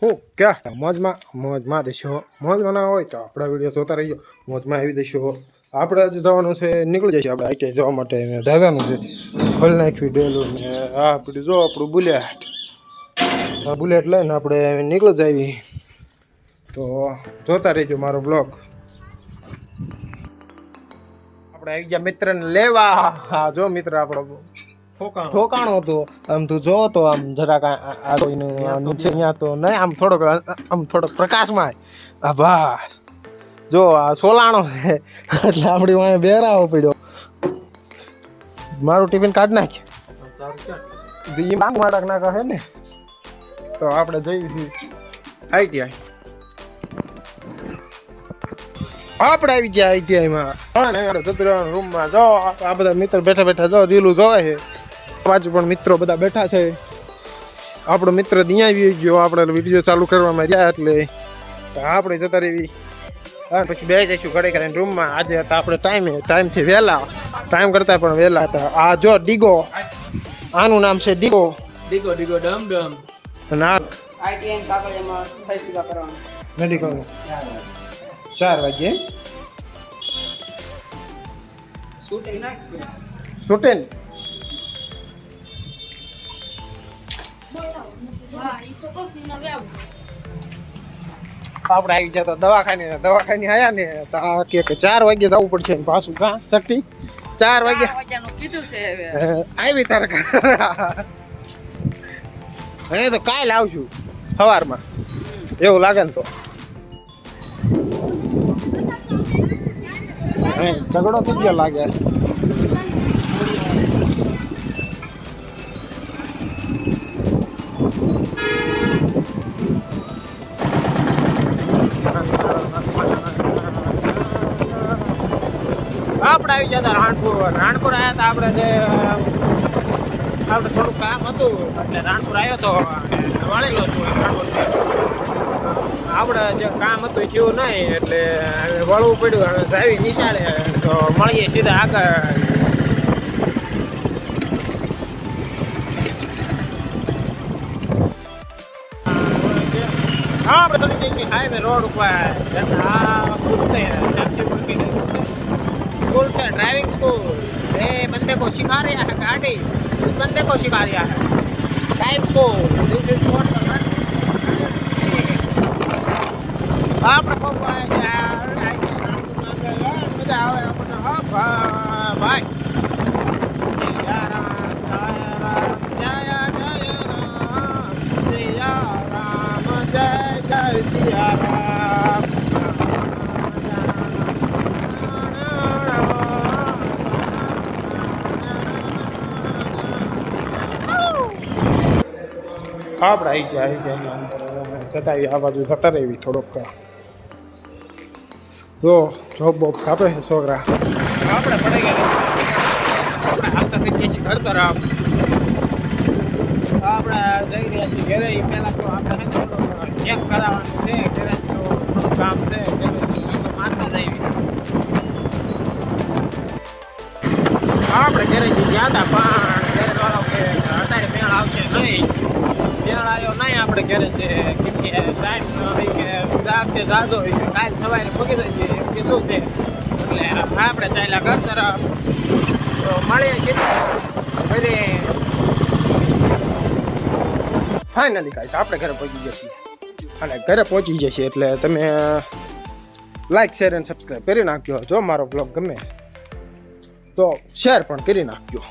હું ક્યાં મોજમાં દેશો મોજમાં ના હોય તો આપણા વિડીયો જોતા રહીજો મોજમાં આવી દેશો આપણે આજે જવાનું છે નીકળી જઈશું આપણે આઈટી જવા માટે ધાગાનું છે ખોલી નાખ્યું ડેલું ને આ પેલું જો આપણું બુલેટ લઈને આપણે નીકળી જઈએ તો જોતા રહીજો મારો બ્લોગ આપણે આવી ગયા મિત્રને લેવા હા જો મિત્ર આપણો ઠોકાણો હતો આમ તું જો તો આમ જરાક અહીંયા તો નહીં આમ થોડોક પ્રકાશમાં આ બસ જો આ સોલાણો છે એટલે આપણી વાંહે બેરાવો પડ્યો મારું ટિફિન કાઢ નાખી માડક ના કહે ને તો આપણે જઈએ આઈટીઆઈ આપણે આવી ગયા આઈટીઆઈમાં રૂમમાં જો આ બધા મિત્ર બેઠા બેઠા જો રીલું જોવે છે બાજુ પણ મિત્રો બધા બેઠા છે આપણો મિત્ર ત્યાં આવી ગયો આપણે વિડીયો ચાલુ કરવામાં રહ્યા એટલે આપણે જતા રહેવી હા પછી બે જઈશું ઘરે કરીને રૂમમાં આજે હતા આપણે ટાઈમથી વહેલા ટાઈમ કરતા પણ વહેલા હતા આ જો ડીગો આનું નામ છે ડીગો ડમ અને આ આઈટીએન કાગળિયામાં ફેસબુક કરવાનું મેડિકલ 4 વાગે શૂટિંગ આપણે આવી જતા દવાખાને આયા ને તો આ કે 4 વાગે જવું પડશે ને પાછું કા શક્તિ 4 વાગે કીધું છે હવે આવી તારે હવે તો કાલ આવશું સવારમાં એવું લાગે ને તો ઝઘડો થઈ ગયો લાગે આપણે આવી જતા રાણપુર આવ્યા હતા આપણે થોડું કામ હતું એટલે રાણપુર આવ્યો તો વાળેલો છું આપણે જે કામ હતું થયું નહીં એટલે વળવું પડ્યું હવે જાવી નિશાળે તો મળીએ સીધા આગળ આપણે થોડી હાઈવે રોડ ઉપર સ્કૂલ છે स्कूल से ड्राइविंग स्कूल ये बंदे को सिखा रहा है गाड़ी इस बंदे को सिखा रहा है driving school this is what આપણે પપ્પા મજા આવે આપણને હા ભાઈ સિયારામ આપણે આવી ગયા જતા આ બાજુ જતા રહેવી થોડોક જો જોબ બોબ કાપે છે છોકરા આપણે પડી ગયા આપણે હાલતા થઈ ગયા છીએ ઘર તરફ આપણે જઈ રહ્યા છીએ ઘરે પહેલાં તો આપણે ચેક કરાવવાનું છે ઘરે થોડું કામ છે મારતા જઈએ આપણે ઘરે ગયા હતા પણ ઘરે વાળો કે અત્યારે મેળ આવશે નહીં આવ્યો નહીં આપણે ઘરે છે કેમ કે ટાઈમ હોય કે જાગ છે જાજો હોય કે કાલ સવારે મૂકી દઈએ એમ કીધું છે એટલે આપણે ચાલ્યા ઘર તરફ તો મળીએ છીએ ઘરે ફાઇનલી કાંઈ આપણે ઘરે પહોંચી જઈએ અને ઘરે પહોંચી જશે એટલે તમે લાઈક શેર અને સબસ્ક્રાઈબ કરી નાખજો જો મારો બ્લોગ ગમે તો શેર પણ કરી નાખજો